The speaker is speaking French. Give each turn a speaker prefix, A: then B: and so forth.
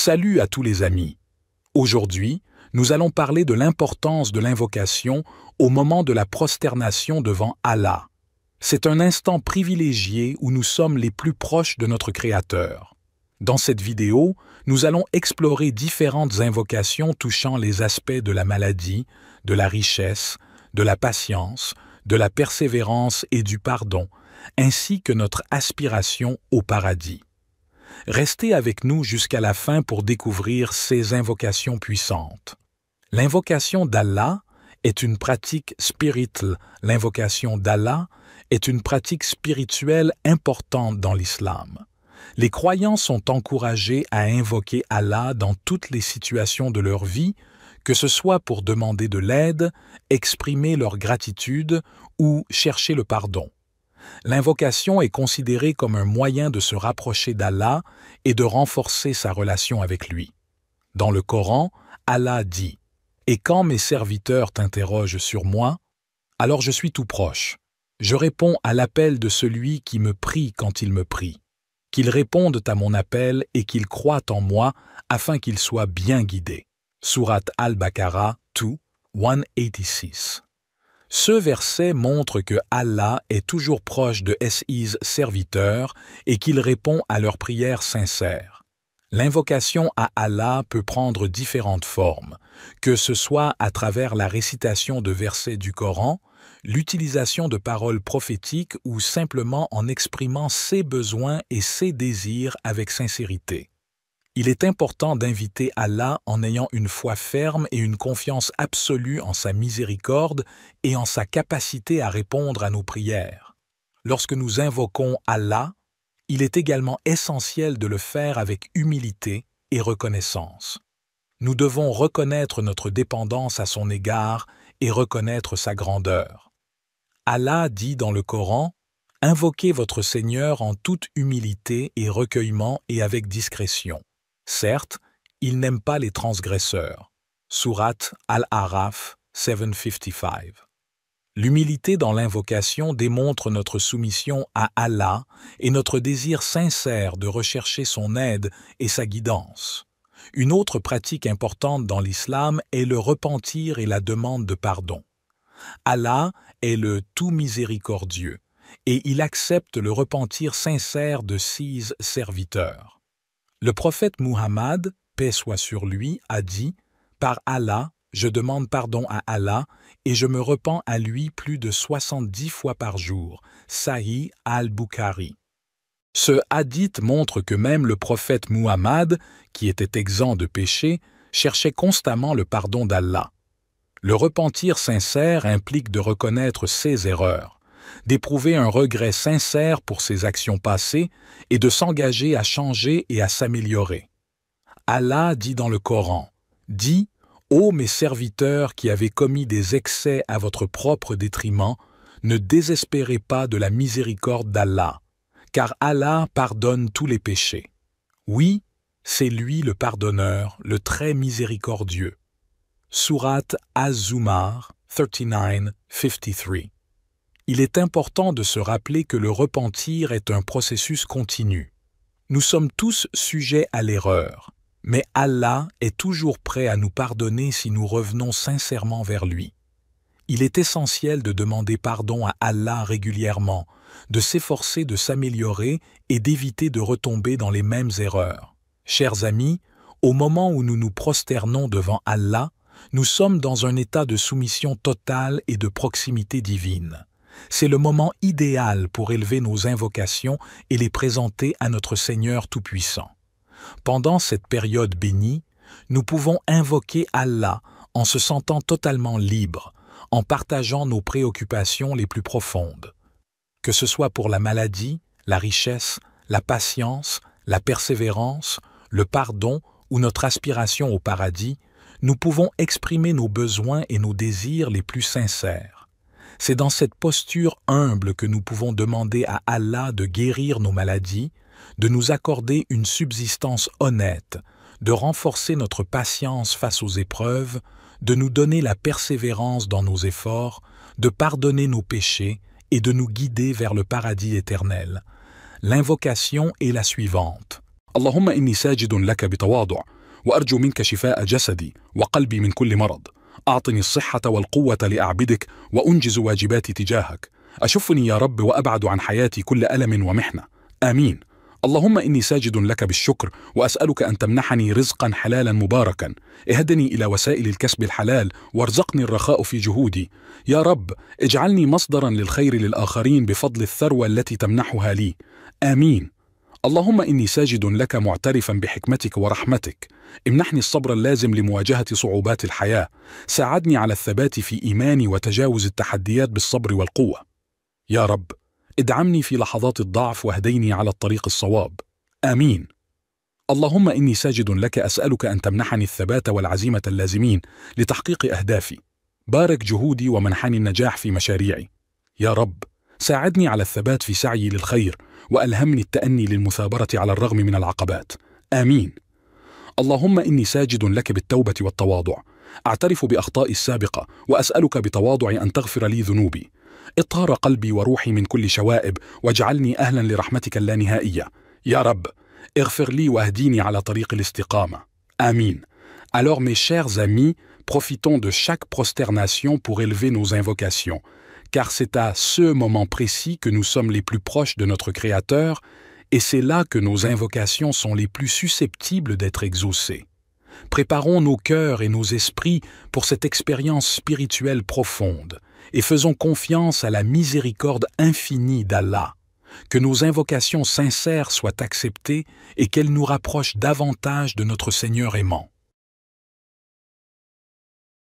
A: Salut à tous les amis. Aujourd'hui, nous allons parler de l'importance de l'invocation au moment de la prosternation devant Allah. C'est un instant privilégié où nous sommes les plus proches de notre Créateur. Dans cette vidéo, nous allons explorer différentes invocations touchant les aspects de la maladie, de la richesse, de la patience, de la persévérance et du pardon, ainsi que notre aspiration au paradis. Restez avec nous jusqu'à la fin pour découvrir ces invocations puissantes. L'invocation d'Allah est une pratique spirituelle. L'invocation d'Allah est une pratique spirituelle importante dans l'islam. Les croyants sont encouragés à invoquer Allah dans toutes les situations de leur vie, que ce soit pour demander de l'aide, exprimer leur gratitude ou chercher le pardon. L'invocation est considérée comme un moyen de se rapprocher d'Allah et de renforcer sa relation avec lui. Dans le Coran, Allah dit « Et quand mes serviteurs t'interrogent sur moi, alors je suis tout proche. Je réponds à l'appel de celui qui me prie quand il me prie. Qu'ils répondent à mon appel et qu'ils croient en moi afin qu'ils soient bien guidés. » Sourate Al-Baqarah 2, 186. Ce verset montre que Allah est toujours proche de ses serviteurs et qu'il répond à leurs prières sincères. L'invocation à Allah peut prendre différentes formes, que ce soit à travers la récitation de versets du Coran, l'utilisation de paroles prophétiques ou simplement en exprimant ses besoins et ses désirs avec sincérité. Il est important d'inviter Allah en ayant une foi ferme et une confiance absolue en sa miséricorde et en sa capacité à répondre à nos prières. Lorsque nous invoquons Allah, il est également essentiel de le faire avec humilité et reconnaissance. Nous devons reconnaître notre dépendance à son égard et reconnaître sa grandeur. Allah dit dans le Coran « Invoquez votre Seigneur en toute humilité et recueillement et avec discrétion. » Certes, il n'aime pas les transgresseurs. Sourate Al-Araf 755. L'humilité dans l'invocation démontre notre soumission à Allah et notre désir sincère de rechercher son aide et sa guidance. Une autre pratique importante dans l'islam est le repentir et la demande de pardon. Allah est le tout miséricordieux et il accepte le repentir sincère de ses serviteurs. Le prophète Muhammad, paix soit sur lui, a dit « Par Allah, je demande pardon à Allah et je me repens à lui plus de 70 fois par jour. » Sahih al-Bukhari. Ce hadith montre que même le prophète Muhammad, qui était exempt de péché, cherchait constamment le pardon d'Allah. Le repentir sincère implique de reconnaître ses erreurs, d'éprouver un regret sincère pour ses actions passées et de s'engager à changer et à s'améliorer. Allah dit dans le Coran, « Dis, ô mes serviteurs qui avez commis des excès à votre propre détriment, ne désespérez pas de la miséricorde d'Allah, car Allah pardonne tous les péchés. Oui, c'est lui le pardonneur, le très miséricordieux. » Sourate Az-Zumar 39-53. Il est important de se rappeler que le repentir est un processus continu. Nous sommes tous sujets à l'erreur, mais Allah est toujours prêt à nous pardonner si nous revenons sincèrement vers lui. Il est essentiel de demander pardon à Allah régulièrement, de s'efforcer de s'améliorer et d'éviter de retomber dans les mêmes erreurs. Chers amis, au moment où nous nous prosternons devant Allah, nous sommes dans un état de soumission totale et de proximité divine. C'est le moment idéal pour élever nos invocations et les présenter à notre Seigneur Tout-Puissant. Pendant cette période bénie, nous pouvons invoquer Allah en se sentant totalement libres, en partageant nos préoccupations les plus profondes. Que ce soit pour la maladie, la richesse, la patience, la persévérance, le pardon ou notre aspiration au paradis, nous pouvons exprimer nos besoins et nos désirs les plus sincères. C'est dans cette posture humble que nous pouvons demander à Allah de guérir nos maladies, de nous accorder une subsistance honnête, de renforcer notre patience face aux épreuves, de nous donner la persévérance dans nos efforts, de pardonner nos péchés et de nous guider vers le paradis éternel. L'invocation est la suivante. Allahumma inni sajidun laka bitawaddu' وأرجو منك شفاء جسدي وقلبي من كل مرض. أعطني الصحة والقوة لأعبدك وأنجز واجباتي تجاهك. أشفني يا رب وأبعد عن حياتي كل ألم ومحنة. آمين. اللهم إني ساجد لك بالشكر وأسألك أن تمنحني رزقا حلالا مباركا. اهدني إلى وسائل الكسب الحلال وارزقني الرخاء في جهودي. يا رب اجعلني مصدرا للخير للآخرين بفضل الثروة التي تمنحها لي. آمين. اللهم إني ساجد لك معترفا بحكمتك ورحمتك. امنحني الصبر اللازم لمواجهة صعوبات الحياة. ساعدني على الثبات في إيماني وتجاوز التحديات بالصبر والقوة. يا رب ادعمني في لحظات الضعف واهديني على الطريق الصواب. آمين. اللهم إني ساجد لك أسألك أن تمنحني الثبات والعزيمة اللازمين لتحقيق أهدافي. بارك جهودي ومنحني النجاح في مشاريعي. يا رب ساعدني على الثبات في سعيي للخير وألهمني التأني للمثابرة على الرغم من العقبات. آمين. اللهم إني ساجد لك بالتوبة والتواضع. أعترف بأخطائي السابقة وأسألك بتواضع أن تغفر لي ذنوبي. اطهر قلبي وروحي من كل شوائب واجعلني أهلا لرحمتك اللانهائية. يا رب اغفر لي واهديني على طريق الاستقامة. آمين. Alors mes chers amis, profitons de chaque prosternation pour élever nos invocations, car c'est à ce moment précis que nous sommes les plus proches de notre Créateur, et c'est là que nos invocations sont les plus susceptibles d'être exaucées. Préparons nos cœurs et nos esprits pour cette expérience spirituelle profonde, et faisons confiance à la miséricorde infinie d'Allah. Que nos invocations sincères soient acceptées et qu'elles nous rapprochent davantage de notre Seigneur aimant.